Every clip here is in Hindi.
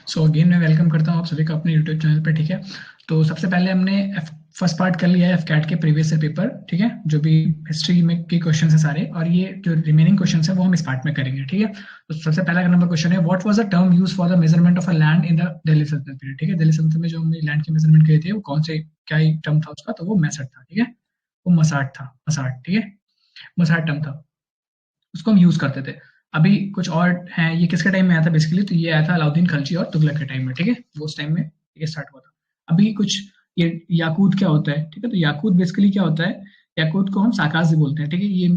सो अगेन मैं वेलकम करता हूँ आप सभी का अपने यूट्यूब चैनल पे। ठीक है, तो सबसे पहले हमने फर्स्ट पार्ट कर लिया है एफ कैट के प्रीवियस ईयर पेपर। ठीक है, जो भी हिस्ट्री में के क्वेश्चन है सारे, और ये जो रिमेनिंग क्वेश्चन है वो हम इस पार्ट में करेंगे। ठीक है, तो सबसे पहला नंबर क्वेश्चन है, what was the term use for the measurement of a land in the Delhi सल्तनत पीरियड। ठीक है, दिल्ली सल्तनत में जो हमने लैंड की मेजरमेंट किए थे वो कौन से क्या ही टर्म था उसका, तो वो मैसट था। ठीक है, वो मसाट था, मसाट। ठीक है, मसाट टर्म था, उसको हम यूज करते थे। अभी कुछ और हैं, ये किसके टाइम में आया था बेसिकली, तो ये आया था अलाउद्दीन खलजी और तुगलक के टाइम में। ठीक है, वो उस टाइम में ये स्टार्ट हुआ था। अभी कुछ ये याकूत क्या होता है, ठीक है, तो याकूत बेसिकली क्या होता है, याकूत को हम साकाजी बोलते हैं। ठीक है, ये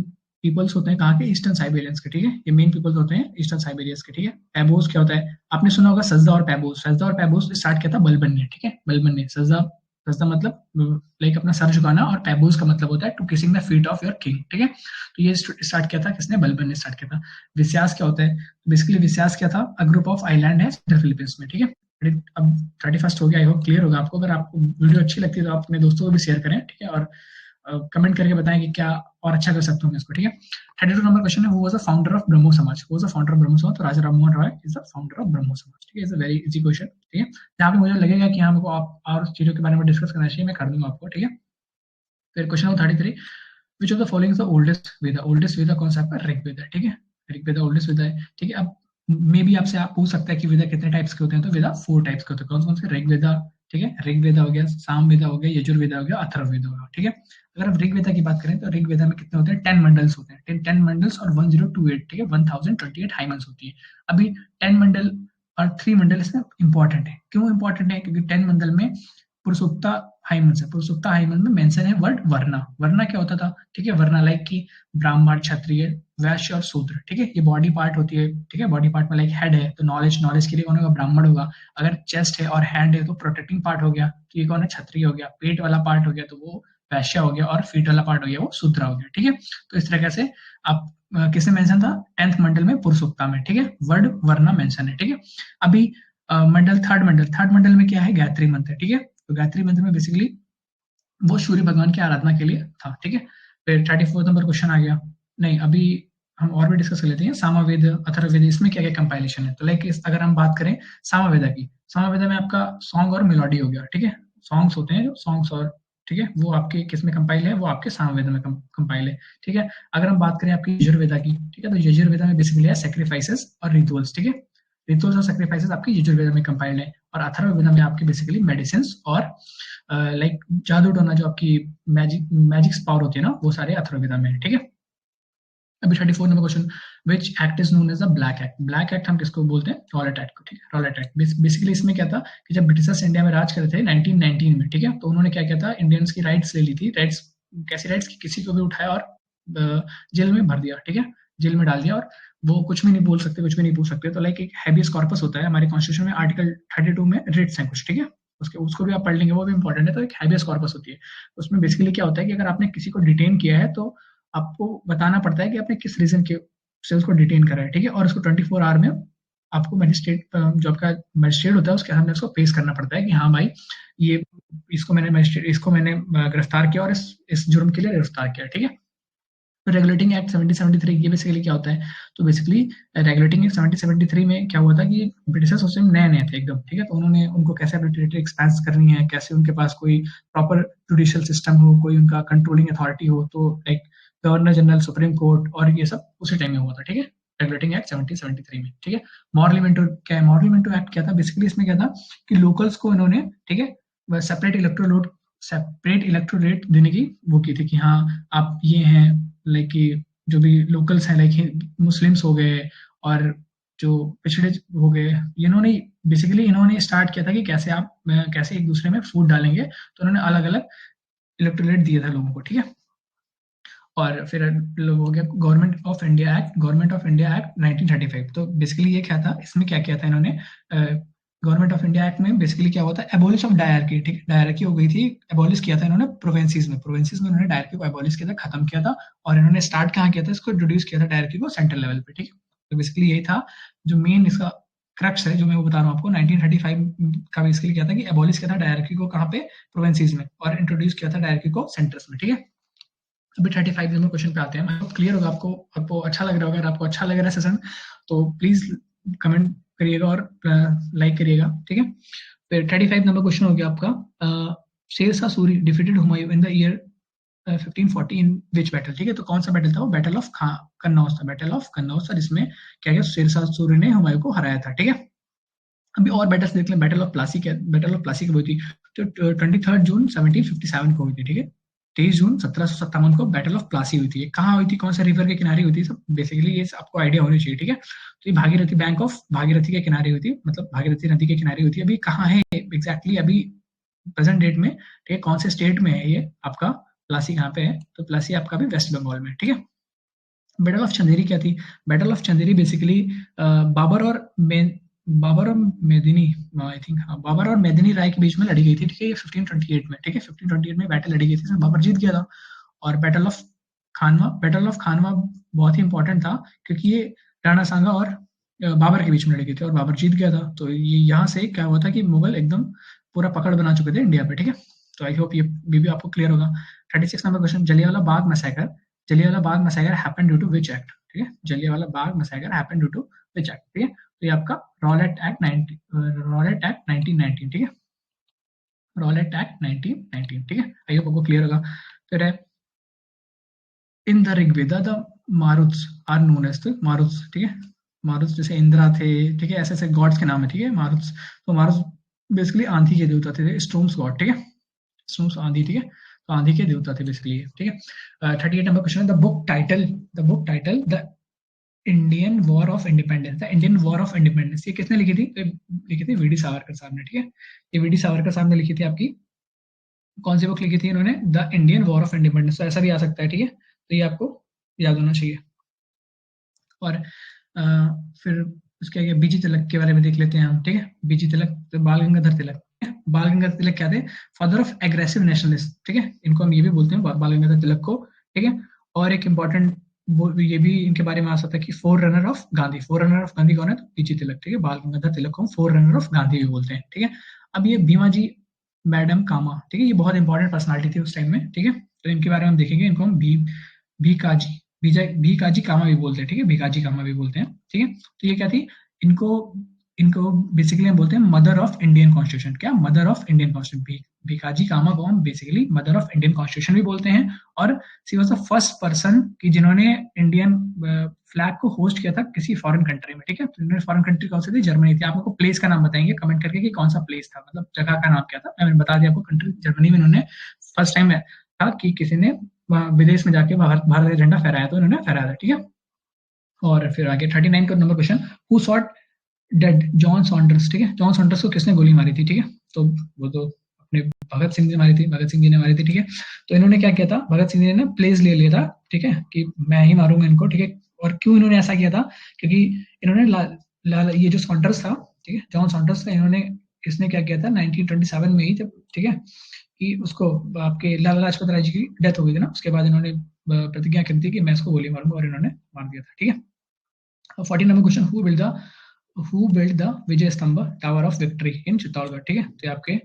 पीपल्स होते हैं कहाँ के, ईस्टर्न साइबेरियंस के। ठीक है, ये मेन पीपल्स होते हैं ईस्टर्न साइबेरियंस के। ठीक है, पैबोस क्या होता है, आपने सुना होगा सजदा और पैबोस। सजदा और पैबोस स्टार्ट किया था बलबन ने। ठीक है, बलबन ने सजदा, सजदा मतलब लाइक अपना सर झुकाना, और पैबोस का मतलब होता है to kissing the feet of your king. ठीक है, तो ये स्टार्ट किया था किसने, बलबन ने स्टार्ट किया था। विस्यास क्या होता है, बेसिकली विस्यास क्या था, अ ग्रुप ऑफ आइलैंड है सेंट्रल फिलीपींस में। ठीक है, अब 31 हो गया, आई होप क्लियर होगा आपको। अगर आपको वीडियो अच्छी लगती है तो आप अपने दोस्तों को भी शेयर करें। ठीक है, और कमेंट करके बताएं कि क्या और अच्छा कर सकते हो इसको। ठीक है, 32 नंबर क्वेश्चन है, वो was the founder of Brahmo Samaj. वो was the founder of Brahmo Samaj, तो Raja Rammohan Roy is the founder of Brahmo Samaj. ठीक है, is a very easy question. ठीक है, जहाँ पे मुझे लगेगा कि हमको आप और चीजों के बारे में डिस्कस करना चाहिए, मैं कर दूंगा आपको। ठीक है, फिर question number 33, which of the following is the oldest Veda. Oldest Veda कौन सा आपका, ऋग वेदा। ठीक है, ऋग वेदा ओल्डेस्ट वेदा है। ठीक है, अब मे भी आपसे आप पूछ सकता है कि वेदा कितने टाइप्स के होते हैं, तो वेदा 4 टाइप्स के होते हैं। कौन कौन से, ऋग वेदा, ठीक है, ऋग वेदा हो गया, साम वेदा हो गया, यजुर्वेदा हो गया, अथर्ववेदा हो गया। ठीक है, अगर आप ऋग वेदा की बात करें तो ऋग वेदा में कितने होते हैं, 10 मंडल्स होते हैं, 10 मंडल्स और 1028। ठीक है, 1028 हाइमन्स होती है। अभी 10 मंडल और 3 मंडल इसमें इंपॉर्टेंट है। क्यों इंपॉर्टेंट है, क्योंकि 10 मंडल में पुरुषोत्ता हाइमन्स है। पुरुषोत्ता हाइमन में मेंशन है वर्ड वर्णा। वर्णा क्या होता था, ठीक है, वर्णा लाइक की ब्राह्मण, क्षत्रिय, वैश्य और शूद्र। ठीक है, ये बॉडी पार्ट होती है। ठीक है, बॉडी पार्ट में लाइक हेड है तो नॉलेज, नॉलेज के लिए कौन होगा, ब्राह्मण होगा। अगर चेस्ट है और हैंड है तो प्रोटेक्टिंग पार्ट हो गया, तो ये कौन है, क्षत्रिय हो गया। पेट वाला पार्ट हो गया तो वो वैश्य हो गया, और फीट वाला पार्ट हो गया वो शूद्र हो गया। ठीक है, तो इस तरीके से आप किसने मेंशन था, 10th मंडल में पुरुषोत्ता में। ठीक है, वर्ड वर्णा मेंशन है। ठीक है, अभी मंडल, थर्ड मंडल में क्या है, गायत्री मंत्र। ठीक है, तो गायत्री मंत्र में बेसिकली वो सूर्य भगवान की आराधना के लिए था। ठीक है, फिर 34 नंबर क्वेश्चन आ गया। नहीं, अभी हम और भी डिस्कस कर लेते हैं, सामवेद, अथर्ववेद, इसमें क्या क्या कंपाइलेशन है। तो लाइक अगर हम बात करें सामवेदा की, सामवेदा में आपका सॉन्ग और मेलोडी हो गया। ठीक है, सॉन्ग्स होते हैं जो सॉन्ग्स, और ठीक है, वो आपके किस में कंपाइल है, वो आपके सामवेदा में कंपाइल है। ठीक है, अगर हम बात करें आपकी यजुर्वेदा की, ठीक है, तो यजुर्वेदा में बेसिकली है सेक्रीफाइसेस और रिचुअल्स। ठीक है, रिचुअल्स और सेक्रीफाइसेस आपकी यजुर्वेदा में कंपाइल्ड है, और अथर्ववेदा में आपकी बेसिकली मेडिसिन और लाइक जादू टोना, जो आपकी मैजिक मैजिक पावर होती है ना, वो सारे अथर्ववेदा में है। ठीक है, अभी 34 number question, which act is known as the black act. Black act हम किसको बोलते हैं, रॉलेट एक्ट को। ठीक है, रॉलेट एक्ट बेसिकली इसमें क्या था कि जब ब्रिटिशर्स इंडिया में राज कर रहे थे 1919 में, ठीक है, तो उन्होंने क्या किया था, इंडियंस की राइट्स ले ली थी। राइट्स कैसी राइट्स, की किसी को भी उठाया और जेल में भर दिया। ठीक है, जेल में डाल दिया, और वो कुछ भी नहीं बोल सकते, कुछ भी नहीं पूछ सकते। तो लाइक एक हैबियस कॉर्पस होता है हमारे कॉन्स्टिट्यूशन में, आर्टिकल 32 में रिट्स हैं कुछ। ठीक है, उसके उसको भी आप पढ़ लेंगे, वो भी इंपॉर्टेंट है। तो एक हैबियस कॉर्पस होती है, उसमें बेसिकली क्या होता है कि अगर आपने किसी को डिटेन किया है तो आपको बताना पड़ता है कि आपने किस रीजन के से उसको डिटेन करा है। ठीक है, और उसको 24 आवर में आपको मजिस्ट्रेट, जो आपका मजिस्ट्रेट होता है उसके सामने उसको पेश करना पड़ता है कि हाँ भाई, ये इसको मैंने मजिस्ट्रेट, इसको मैंने गिरफ्तार किया और इस जुर्म के लिए गिरफ्तार किया। ठीक है, तो रेगुलेटिंग एक्ट 1773 ये बेसिकली क्या होता है, तो बेसिकली रेगुलेटिंग एक्ट 1773 में क्या हुआ था कि ब्रिटिशर्स उस टाइम नए नए थे एकदम। ठीक है, तो उन्होंने उनको कैसे अपनी टेरिटरी एक्सपेंस करनी है, कैसे उनके पास कोई प्रॉपर जुडिशियल सिस्टम हो, कोई उनका कंट्रोलिंग अथॉरिटी हो, तो like governor general, supreme court, और ये सब उसी टाइम में हुआ था। ठीक है, रेगुलेटिंग एक्ट 1773 में। ठीक है, मॉरलिमेंटो क्या है, मॉरलिमेंटो एक्ट क्या था, बेसिकली इसमें क्या था कि लोकल्स को इन्होंने, ठीक है, सेपरेट इलेक्ट्रोरेट देने की वो की थी कि हाँ आप ये हैं, लाइक कि जो भी लोकल्स हैं, लाइक मुस्लिम्स हो गए और जो पिछड़े हो गए, इन्होंने बेसिकली इन्होंने स्टार्ट किया था कि कैसे आप कैसे एक दूसरे में फूट डालेंगे, तो उन्होंने अलग अलग इलेक्टोरेट दिया था लोगों को। ठीक है, और फिर लोग हो गया government of India act, government of India act 1935। तो बेसिकली ये क्या था, इसमें क्या किया था इन्होंने, गवर्नमेंट ऑफ इंडिया एक्ट में बेसिकली क्या हुआ था, एबोलिश ऑफ डायरकी। ठीक है, डायरकी हो गई थी, एबोलिश किया था इन्होंने प्रोविंसेस में। प्रोविंसेस में उन्होंने डायरकी को एबोलिश किया था, खत्म किया था, और इन्होंने स्टार्ट कहाँ किया था, इसको इंट्रोड्यूस किया था डायरकी को सेंट्रल लेवल पे। ठीक है, तो बेसिकली यही था जो मेन इसका क्रक्स है, जो मैं वो बता रहा हूँ आपको। 1935 का बेसिकली क्या था कि एबोलिश किया था डायरकी को, कहाँ पे, प्रोविंसेस में, और इंट्रोड्यूस किया था डायरकी को सेंटर्स में। ठीक है, अभी 35 नंबर क्वेश्चन पे आते हैं। क्लियर होगा आपको, आपको अच्छा लग रहा होगा। अगर आपको अच्छा लग रहा है सेशन तो प्लीज कमेंट करिएगा और लाइक करिएगा, ठीक है। फिर 35 नंबर क्वेश्चन हो गया आपका, Sher Shah Suri defeated Humayun in the year 1540 in which battle, ठीक है। तो कौन सा बैटल था वो? बैटल ऑफ कन्नौज था, बैटल ऑफ कन्नौज था, जिसमें क्या क्या शेर शाह सूरी ने हुमायूं को हराया था, ठीक है। अभी और बैटल्स देख लें। बैटल ऑफ प्लासी, क्या बैटल ऑफ प्लासी कब हुई थी? तो 23 जून 1757 को हुई थी, ठीक है। 23 जून 1757 को बैटल ऑफ प्लासी हुई थी। ये कहाँ हुई थी, कौन सा रिवर के किनारे हुई थी? सब बेसिकली ये आपको आइडिया होनी चाहिए, ठीक है। तो ये भागीरथी, बैंक ऑफ भागीरथी के किनारे हुई थी, मतलब भागीरथी नदी के किनारे हुई थी। अभी कहाँ है एग्जैक्टली अभी प्रेजेंट डेट में, ठीक है, कौन से स्टेट में है ये आपका प्लासी? कहाँ पे है? तो प्लासी आपका भी वेस्ट बंगाल में, ठीक है। बैटल ऑफ चंदेरी क्या थी? Battle of Chanderi basically Babur और बाबर और मेदिनी, आई थिंक, बाबर और मेदिनी राय के बीच में लड़ी गई थी, ठीक है, ये 1528 में, ठीक है। 1528 में बैटल लड़ी गई थी, इसमें बाबर जीत गया था। और बैटल ऑफ खानवा बहुत ही इंपॉर्टेंट था, क्योंकि ये राणा सांगा और बाबर के बीच में लड़ी गई थी, और बाबर जीत गया था। तो ये यहाँ से क्या हुआ था कि मुगल एकदम पूरा पकड़ बना चुके थे इंडिया पे, ठीक है। तो आई होप ये भी आपको क्लियर होगा। 36 number question, Jallianwala Bagh massacre, Jallianwala Bagh massacre happened due to which act, ठीक है। Jallianwala Bagh massacre happened due to which act, ठीक है। तो ये आपका रॉलेट एक्ट 1919, ठीक है। रॉलेट एक्ट 1919, ठीक है। आई होप आपको क्लियर होगा। फिर है in the Rigveda the Maruts are known as the Maruts, ठीक है। मारुत्स जैसे इंद्रा थे, ठीक है, ऐसे ऐसे गॉड्स के नाम है, ठीक है, मारुत्स। तो मारुत्स बेसिकली आंधी के देवता थे, स्टॉर्म्स गॉड, ठीक है। स्टॉर्म्स आंधी, ठीक है, तो आंधी के देवता थे बेसिकली, ठीक है। 38 नंबर क्वेश्चन है the book title the Indian war of independence, the Indian war of independence, ये किसने लिखी थी? तो लिखी थी वीडी सावरकर साहब ने, ठीक है। ये वीडी सावरकर साहब ने लिखी थी आपकी। कौन सी बुक लिखी थी इन्होंने? The Indian war of independence. तो ऐसा भी आ सकता है, ठीक है। तो ये आपको याद होना चाहिए। और फिर उसके आगे बीजी तिलक के बारे में देख लेते हैं हम, ठीक है। बीजी तिलक, तो बाल गंगाधर तिलक, बाल गंगाधर तिलक क्या थे? फादर ऑफ एग्रेसिव नेशनलिस्ट, ठीक है, इनको हम ये भी बोलते हैं बाल गंगाधर तिलक को, ठीक है। और एक इंपॉर्टेंट ये भी इनके बारे में आ सकता है कि four runner of Gandhi, four runner of Gandhi कौन है? तो बीजी तिलक, ठीक है। बाल गंगाधर तिलक को हम फोर रनर ऑफ गांधी भी बोलते हैं, ठीक है। अब ये भीमा जी मैडम कामा, ठीक है, ये बहुत इंपॉर्टेंट पर्सनालिटी थी उस टाइम में, ठीक है। तो इनके बारे में हम देखेंगे, इनको हम भीकाजी भीकाजी कामा भी बोलते हैं, ठीक है, भीकाजी कामा भी बोलते हैं, ठीक है। तो ये क्या थी? इनको इनको बेसिकली हम बोलते हैं मदर ऑफ इंडियन कॉन्स्टिट्यूशन। क्या? Mother of Indian constitution. Bhikaji Cama को हम basically mother of Indian constitution भी बोलते हैं। और she was the first person की जिन्होंने इंडियन फ्लैग को होस्ट किया था किसी फॉरेन कंट्री में, ठीक है। तो इन्होंने फॉरेन कंट्री कौन सी थी? जर्मनी थी। आप आपको प्लेस का नाम बताएंगे कमेंट करके कि कौन सा प्लेस था, मतलब जगह का नाम क्या था। मैंने बता दिया आपको, कंट्री जर्मनी में इन्होंने फर्स्ट टाइम था कि किसी ने विदेश में जाके भारत का झंडा फहराया, तो इन्होंने फहराया था, ठीक है। और फिर आगे 39 का number question, who shot dead John Saunders, ठीक है। जॉन सॉन्डर्स को किसने गोली मारी थी, ठीक है। तो वो तो अपने भगत सिंह जी मारी थी, भगत सिंह जी ने मारी थी, ठीक है। तो इन्होंने क्या किया था? भगत सिंह जी ने प्लेस ले लिया था, ठीक है, कि मैं ही मारूंगा इनको, ठीक है। और क्यों इन्होंने ऐसा किया था? क्योंकि इन्होंने ये जो सॉन्डर्स था, ठीक है, जॉन सॉन्डर्स था, इसने क्या किया था 1927 में ही, जब, ठीक है, कि उसको आपके लाला लाजपत राय जी की डेथ हो गई थी ना, उसके बाद इन्होंने प्रतिज्ञा की थी कि मैं इसको गोली मारूंगा, और इन्होंने मार दिया था, ठीक है। 40 number question, who build the Vijay Stambh tower of victory in Chittorgarh, ठीक है। तो आपके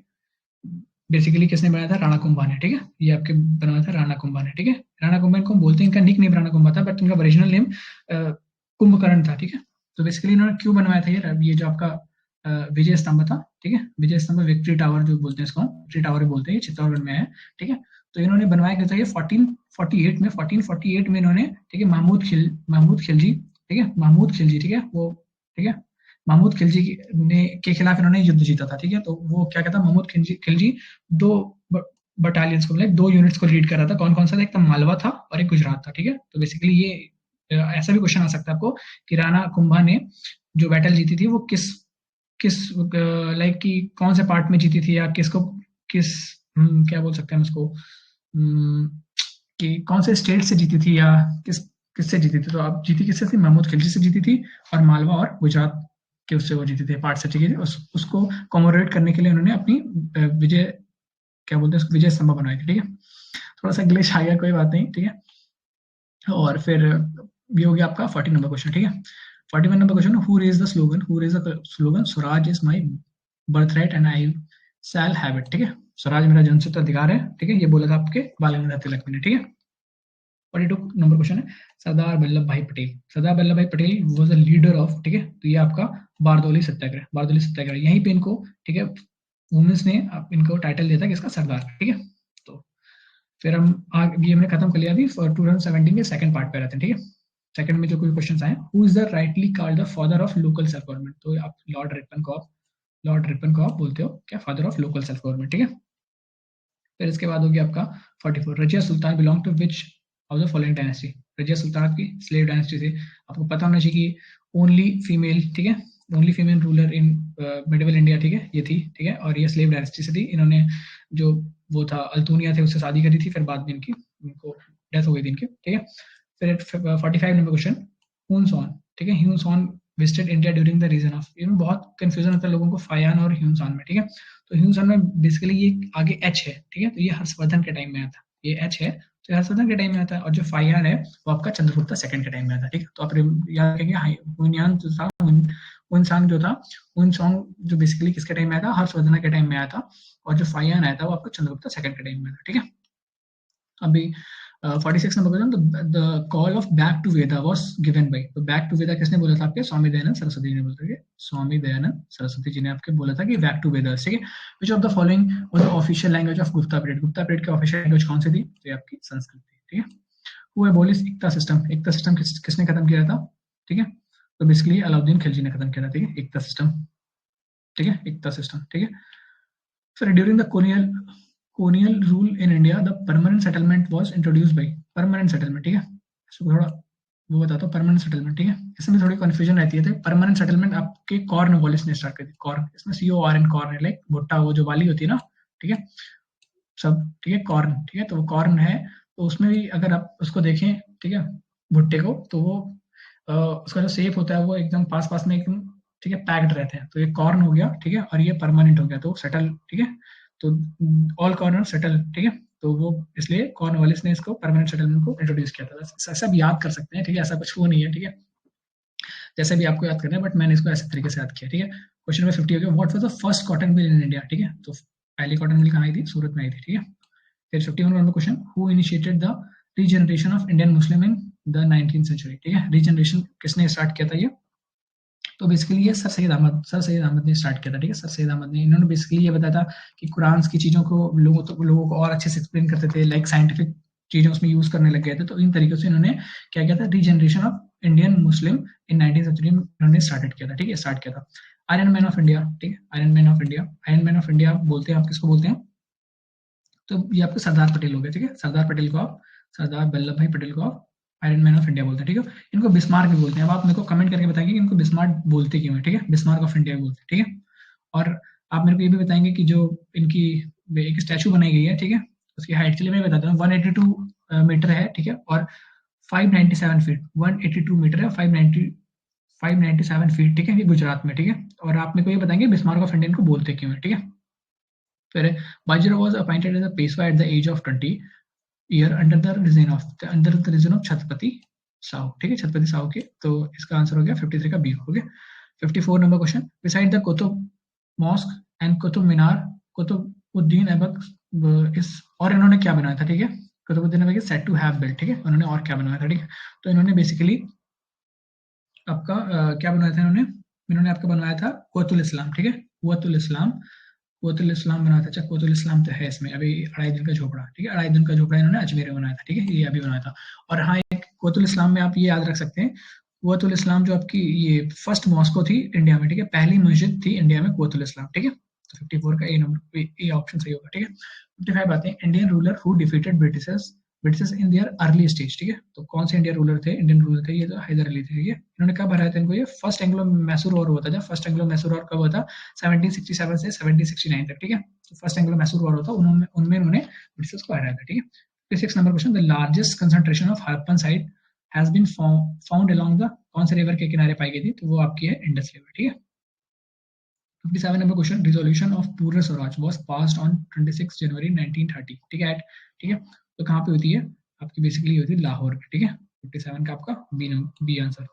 बेसिकली किसने बनाया था? राणा कुंभा ने, ठीक है। ये आपके बनाया था राणा कुंभा ने, ठीक है। राणा कुंभा इनको बोलते हैं, इनका निक नेम राणा कुंभा था, बट इनका ओरिजिनल नेम कुंभकर्ण था, ठीक है। तो बेसिकली इन्होंने क्यों बनवाया था ये जो आपका विजय स्तंभ था, ठीक है, विजय स्तंभ, विक्ट्री टावर जो बोलते हैं इसको, विक्ट्री टावर बोलते हैं, ये चित्तौड़गढ़ में है, ठीक है। तो इन्होंने बनवाया गया था ये 1448 में इन्होंने, ठीक है, महमूद खिलजी, ठीक है, महमूद खिलजी, ठीक है, वो, ठीक है, महमूद खिलजी के खिलाफ इन्होंने युद्ध जीता था, ठीक है। तो वो क्या कहता, महमूद खिलजी दो बटालियंस को, मतलब दो यूनिट्स को लीड कर रहा था। कौन कौन सा था? एक तो मालवा था और एक गुजरात था, ठीक है। तो बेसिकली ये ऐसा भी क्वेश्चन आ सकता है आपको कि राणा कुंभा ने जो बैटल जीती थी वो किस किस लाइक कि कौन से पार्ट में जीती थी, या किसको किस क्या बोल सकते हैं उसको, कि कौन से स्टेट से जीती थी, या किससे जीती थी। तो आप जीती किससे थी? महमूद खिलजी से जीती थी, और मालवा और गुजरात के उससे वो जीती थी, पार्ट से, ठीक है। उसको कॉमोरेट करने के लिए उन्होंने अपनी विजय, क्या बोलते हैं, विजय स्तंभ बनवाई थी, ठीक है। थोड़ा सा ग्लिच आ गया, कोई बात नहीं, ठीक है। और फिर ये हो गया आपका 40 नंबर क्वेश्चन, ठीक है। 41 number question, who raise the slogan Swaraj is my birth right and I shall have it, ठीक है। स्वराज मेरा जन्मसिद्ध अधिकार है, ठीक है, ये बोला था आपके बाल गंगाधर तिलक ने, ठीक है। 42 नंबर क्वेश्चन है, सरदार वल्लभ भाई पटेल। सरदार वल्लभ भाई Patel was a leader of, ठीक है, तो ये आपका बारदौली सत्याग्रह, बारदौली सत्याग्रह, यहीं पे इनको, ठीक है, वुमेन्स ने इनको टाइटल दिया था कि इसका सरदार, ठीक है। तो फिर हम ये हमने खत्म कर लिया अभी 2017 के सेकंड पार्ट पे रहते हैं, ठीक है। सेकंड में जो कोई क्वेश्चन आए, who is the rightly called the father of local self government, तो आप लॉर्ड रिपन को आप बोलते हो क्या, father of local self government, ठीक है। फिर इसके बाद होगी आपका 44, Razia Sultan belong to which of the following dynasty. Razia Sultan आपकी स्लेव डायनेस्टी से, आपको पता होना चाहिए कि ओनली फीमेल, ठीक है, only female ruler in medieval India, ठीक है, ये थी, ठीक है, और ये स्लेव डायनेस्टी से थी। इन्होंने जो वो था अल्तुनिया थे उससे शादी करी थी, फिर बाद में इनको डेथ हो गई थी इनकी, ठीक है। फिर 45 नंबर क्वेश्चन, ह्यून ठीक है, Hiuen visited India during the reign of, इनमें बहुत कंफ्यूजन होता है लोगों को फायान और ह्यून में, ठीक है। तो ह्यून में बेसिकली ये आगे एच है, ठीक है, तो ये हर्षवर्धन के टाइम में आता है, ये एच है तो हर्षवर्धन के टाइम में आता है, और जो फायान है वो आपका चंद्रगुप्ता सेकंड के टाइम में आता है, ठीक है। तो आप याद रखेंगे हुनयान जो था, हुनसांग जो था, हुनसांग जो बेसिकली किसके टाइम में आया था, हर्षवर्धन के टाइम में आया था, और जो फायान आया था वो आपका चंद्रगुप्ता सेकंड के टाइम में आया था, ठीक है। अभी 46 number question, the call of back to Veda was given by, तो बैक टू वेदा किसने बोला था आपके, स्वामी दयानंद सरस्वती जी ने बोला था, स्वामी दयानंद सरस्वती जी ने आपके बोला था कि बैक टू वेदा, ठीक है। Which of the following was the official language of Gupta period, Gupta period की ऑफिशियल लैंग्वेज कौन सी थी, तो ये आपकी संस्कृत थी, ठीक है। Who abolish Ekta system, Ekta system किसने खत्म किया था, ठीक है, तो बेसिकली अलाउद्दीन खिलजी ने खत्म किया था, ठीक है, एकता सिस्टम, ठीक है, एकता सिस्टम, ठीक है। फिर during the colonial rule in India, the permanent settlement was introduced by, permanent settlement, ठीक है, इसको थोड़ा वो बताता हूँ, परमानेंट सेटलमेंट, ठीक है, इसमें थोड़ी कंफ्यूजन रहती है। परमानेंट सेटलमेंट आपके कॉर्नवालिस ने स्टार्ट कर दी, कॉर्न, इसमें CORN, कॉर्न लाइक भुट्टा, वो जो वाली होती है ना, ठीक है, सब, ठीक है, कॉर्न, ठीक है, तो वो कॉर्न है, तो उसमें भी अगर आप उसको देखें, ठीक है, भुट्टे को, तो वो उसका जो शेप होता है वो एकदम पास पास में एकदम, ठीक है, पैक्ड रहते हैं, तो ये कॉर्न हो गया, ठीक है, और ये परमानेंट हो गया, तो सेटल, ठीक है, तो ऑल कॉर्नर सेटल, ठीक है, तो वो इसलिए कॉर्नवालिस ने इसको परमानेंट सेटलमेंट को इंट्रोड्यूस किया था। ऐसा भी याद कर सकते हैं, ठीक है, ऐसा कुछ वो नहीं है, ठीक है, जैसे भी आपको याद करना है, बट मैंने इसको ऐसे तरीके से याद किया, ठीक है। क्वेश्चन नंबर 50 हो गया, what was the first cotton mill in India, ठीक है, तो पहली कॉटन मिल कहाँ आई थी, सूरत में आई थी, ठीक है। फिर 51 number question, who initiated the regeneration of Indian Muslim in the 19th century, ठीक है, रीजनरेशन किसने स्टार्ट किया था ये, तो बेसिकली ये सर सैयद अहमद ने स्टार्ट किया था, ठीक है, सर सैयद अहमद ने। इन्होंने बेसिकली ये बताया था कि कुरान की चीजों को लोगों को और अच्छे से एक्सप्लेन करते थे, लाइक साइंटिफिक चीजें उसमें यूज करने लग गए थे, तो इन तरीके से इन्होंने क्या किया था, regeneration of Indian Muslim in 19th century में इन्होंने स्टार्ट किया था, ठीक है, स्टार्ट किया था। आयरन मैन ऑफ इंडिया, ठीक है, iron man of India, iron man of India बोलते हैं, आप किसको बोलते हैं, तो ये आपको सरदार पटेल हो गया, ठीक है, सरदार पटेल को आप, सरदार वल्लभ भाई पटेल को आप आयरन मैन ऑफ इंडिया बोलते हैं, ठीक है। इनको बिस्मार्क भी बोलते हैं, अब आप मेरे को कमेंट करके बताएंगे कि इनको बिस्मार्क बोलते क्यों है, ठीक है, बिस्मार्क ऑफ इंडिया बोलते हैं, ठीक है। और आप मेरे को ये भी बताएंगे कि जो इनकी एक स्टैचू बनाई गई है, ठीक है, उसकी हाइट के लिए मैं बताता हूँ, 182 मीटर है, ठीक है, और 597 फीट, 182 मीटर है, 597 फीट, ठीक है, ये गुजरात में, ठीक है। और आप मेरे को ये बताएंगे बिस्मार्क ऑफ इंडिया इनको बोलते क्यों है, ठीक है। फिर Bajira was appointed as a Peshwa at the age of 20 year under the reign of Chhatrapati Sahu, ठीक है, छत्रपति साहू के, तो इसका आंसर हो गया 53 का बी हो गया। 54 number question, beside the Qutub mosque and Qutub Minar, Qutubuddin Aibak is, और इन्होंने क्या बनाया था, ठीक है, Qutubuddin Aibak is said to have built, ठीक है, उन्होंने और क्या बनाया था, ठीक है, तो इन्होंने बेसिकली आपका क्या बनाया था, इन्होंने आपका बनवाया था कुव्वतुल इस्लाम, ठीक है, कुव्वतुल इस्लाम बनाया था। अच्छा, कुव्वतुल इस्लाम तो है इसमें, अभी अढ़ाई दिन का झोपड़ा, ठीक है, अढ़ाई दिन का झोपड़ा इन्होंने अजमेर में बनाया था, ठीक है, ये अभी बनाया था। और हाँ, एक कुव्वतुल इस्लाम में आप ये याद रख सकते हैं, कुव्वतुल इस्लाम जो आपकी ये फर्स्ट मॉस्को थी इंडिया में, ठीक है, पहली मस्जिद थी इंडिया में कुव्वतुल इस्लाम, ठीक है, तो 54 का ए नंबर, ए ऑप्शन सही होगा, ठीक है। 55 आते हैं, Indian ruler who defeated Britishers in their early stage, ठीक है, तो कौन से इंडियन रूलर थे, ये तो हैदर अली थे, ठीक है। इन्होंने कब हराया था इनको, ये फर्स्ट एंग्लो मैसूर वॉर हुआ था, जब फर्स्ट एंग्लो मैसूर वॉर कब हुआ था, 1767 से 1769 तक, ठीक है, तो फर्स्ट एंग्लो मैसूर वॉर होता, उनमें उन्होंने ब्रिटिशर्स को हराया था, ठीक है। 56 number question, the largest concentration of Harappan site has been found along the, कौन से रिवर के किनारे पाई गई थी, तो वो आपकी है इंडस रिवर, ठीक है। 57 नंबर क्वेश्चन, रिजोल्यूशन ऑफ पूर्ण स्वराज वाज पास्ड ऑन 26 जनवरी 1930, ठीक है, ठीक है, तो कहाँ पे होती है आपकी, बेसिकली होती है लाहौर में, ठीक है। 57 का आपका बी आंसर,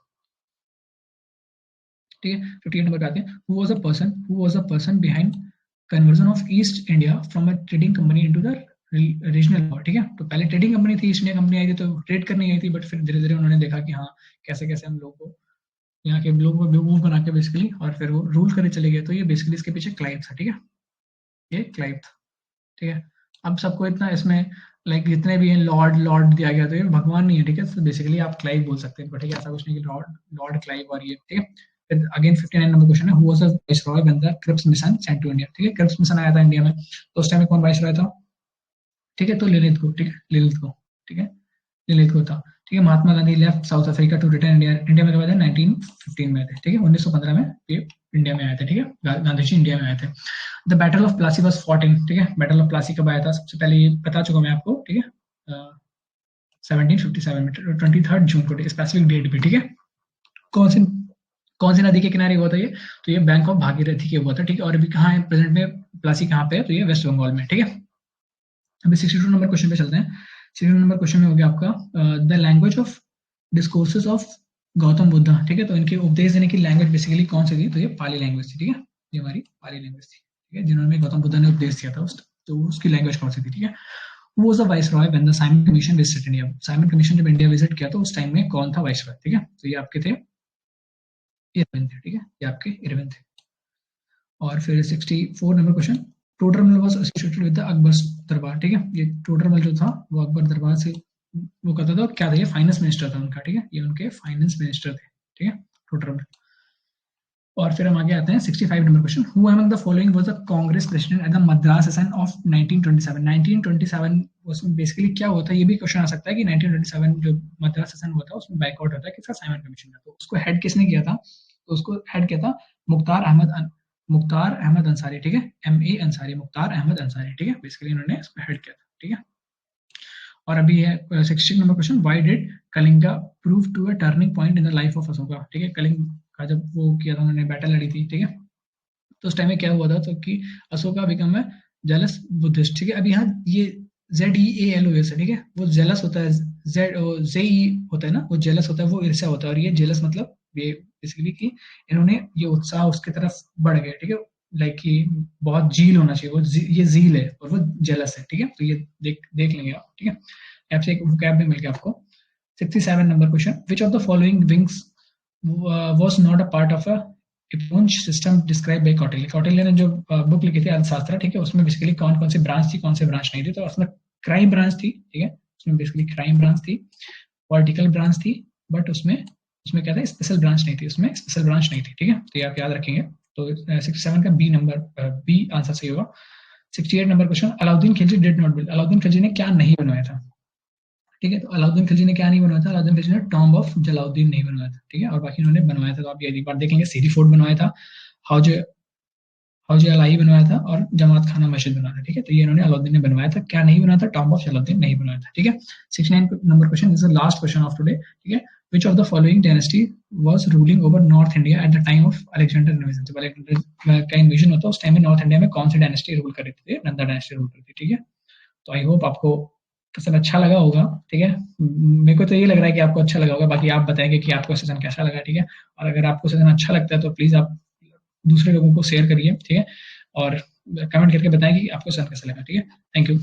ठीक है। 58 नंबर पे आते हैं, who was a person behind conversion of east India from a trading company into the regional law, ठीक है। तो पहले ट्रेडिंग कंपनी थी, ईस्ट इंडिया कंपनी आई थी तो ट्रेड करनी आई थी, बट फिर धीरे धीरे उन्होंने देखा कि हाँ कैसे कैसे हम लोग को यहाँ के लोगों को बेवकूफ बना के बेसिकली, और फिर वो रूल करे चले गए। तो ये बेसिकली इसके पीछे क्लाइव था, ठीक है, ये क्लाइव था, ठीक है। अब सबको इतना इसमें लाइक जितने भी हैं लॉर्ड लॉर्ड दिया गया, तो ये भगवान नहीं है, ठीक है। तो बेसिकली आप क्लाइव बोल सकते हैं, ठीक है, ऐसा कुछ नहीं कि लॉर्ड लॉर्ड क्लाइव और ये, ठीक है। फिर अगेन 59 नंबर क्वेश्चन है, who was the viceroy when the Cripps mission sent to India, ठीक है। क्रिप्स मिशन आया था इंडिया में, तो उस टाइम में कौन वाइसरॉय था, ठीक है, तो ललित को, ठीक है, ललित को, ठीक है, ललित को था, ठीक है। Mahatma Gandhi left South Africa to return India, India में कब आए थे, 1915 में आए थे, ठीक है, 1915 में ये इंडिया में आए थे, ठीक है, गांधी जी इंडिया में आए थे। The battle of Plassey was fought in, ठीक है, बैटल ऑफ प्लासी कब आया था, सबसे पहले ये बता चुका मैं आपको, ठीक है, 1757 में, 23 जून को, स्पेसिफिक डेट पे, ठीक है। कौन सी कौन सी नदी के किनारे हुआ था ये, तो ये बैंक ऑफ भागीरथी के हुआ था, ठीक है। और अभी कहाँ है प्रेजेंट में प्लासी, कहाँ पे है, तो ये वेस्ट बंगाल में, ठीक है। अभी 62 नंबर क्वेश्चन पे चलते हैं। 62 नंबर क्वेश्चन में हो गया आपका the language of discourses of Gautam Buddha, ठीक है। तो इनके उपदेश देने की लैंग्वेज बेसिकली कौन सी थी, तो ये पाली लैंग्वेज थी, ठीक है, ये हमारी पाली लैंग्वेज थी, ठीक है, जिन्होंने गौतम बुद्धा ने उपदेश दिया था तो उसकी लैंग्वेज कौन सी थी, ठीक है। Who was the viceroy when the Simon Commission visited India? Simon Commission जब इंडिया विजिट किया तो उस टाइम में कौन था वाइसरॉय, ठीक है। तो ये आपके थे इरविन थे, ठीक है, ये आपके इरविन थे। और फिर 64 number question, Todarmal was associated with the Akbar दरबार, ठीक है। ये टोडरमल जो था वो अकबर दरबार से वो करता था, क्या था, ये फाइनेंस मिनिस्टर था उनका, ठीक है, ये उनके फाइनेंस मिनिस्टर थे, ठीक है, टोडरमल। और फिर हम आगे आते हैं 65 number question, who among the following was the Congress president at the Madras session of 1927, 1927 उसमें बेसिकली क्या होता है, ये भी क्वेश्चन आ सकता है कि 1927 जो मद्रास सेशन हुआ था उसमें बैकआउट होता है किसका, साइमन कमीशन का, तो उसको हेड किसने किया था, तो उसको हेड किया था मुख्तार अहमद अंसारी, ठीक है, MA अंसारी, मुख्तार अहमद अंसारी, ठीक है, बेसिकली इन्होंने इसको हेड किया था, ठीक है। और अभी है 60 number question, why did Kalinga prove to a turning point in the life of Ashoka, ठीक है। कलिंग का जब वो किया था उन्होंने, बैटल लड़ी थी, ठीक है, तो उस टाइम में क्या हुआ था, तो कि अशोका बिकम है जेलस बुद्धिस्ट, ठीक है। अब यहाँ ये ZEALOS है, ठीक है, वो जेलस होता है, ZE होता है ना, वो जेलस होता है, वो ईर्ष्या होता है, और ये जेलस मतलब ये बेसिकली कि इन्होंने ये उत्साह उसकी तरफ बढ़ गया, ठीक है, लाइक कि बहुत जील होना चाहिए, वो ये जील है और वो जेलस है, ठीक है। तो ये देख लेंगे आप, ठीक है, आपसे एक वोकैब भी मिल गया आपको। 67 number question, which of the following wings was not a part of a Poonch system describe by Kautilya, Kautilya ने जो बुक लिखी थी अर्थशास्त्र, ठीक है, उसमें बेसिकली कौन कौन सी ब्रांच थी, कौन सी ब्रांच नहीं थी, तो उसमें क्राइम ब्रांच थी, ठीक है, उसमें बेसिकली क्राइम ब्रांच थी, पॉलिटिकल ब्रांच थी, बट उसमें उसमें क्या था, स्पेशल ब्रांच नहीं थी, उसमें स्पेशल ब्रांच नहीं थी, ठीक है, तो ये आप याद रखेंगे। तो 67 का बी आंसर सही होगा। 68 number question, Alauddin Khilji did not build, Alauddin Khilji ने क्या नहीं बनवाया था, ठीक है, तो अलाउद्दीन खिलजी ने क्या नहीं बनवाया था, अलाउद्दीन खिलजी ने टॉम्ब ऑफ जलाउद्दीन नहीं बनवाया था, ठीक है, और बाकी उन्होंने बनवाया था, तो आप ये एक बार देखेंगे, सीरी फोर्ट बनवाया था, हौज हौज अलाई बनवाया था, और जमात खाना मस्जिद बनवाया था, ठीक है, तो ये इन्होंने अलाउद्दीन ने बनवाया था, क्या नहीं बनाया था, टॉम्ब ऑफ जलाउद्दीन नहीं बनवाया था, ठीक है। 69 number question is the last question of today, ठीक है, which of the following dynasty was ruling over North India at the time of Alexander invasion, जब अलेक्जेंडर का इन्वेजन होता है उस टाइम में नॉर्थ इंडिया में कौन सी डायनेस्टी रूल कर रही थी, नंदा डायनेस्टी रूल करती थी, ठीक है। तो आई होप आपको सेशन अच्छा लगा होगा, ठीक है, मेरे को तो ये लग रहा है कि आपको अच्छा लगा होगा, बाकी आप बताएंगे कि आपको सेशन कैसा लगा, ठीक है, और अगर आपको सेशन अच्छा लगता है तो प्लीज आप दूसरे लोगों को शेयर करिए, ठीक है, और कमेंट करके बताएं कि आपको सेशन कैसा लगा, ठीक है। Thank you.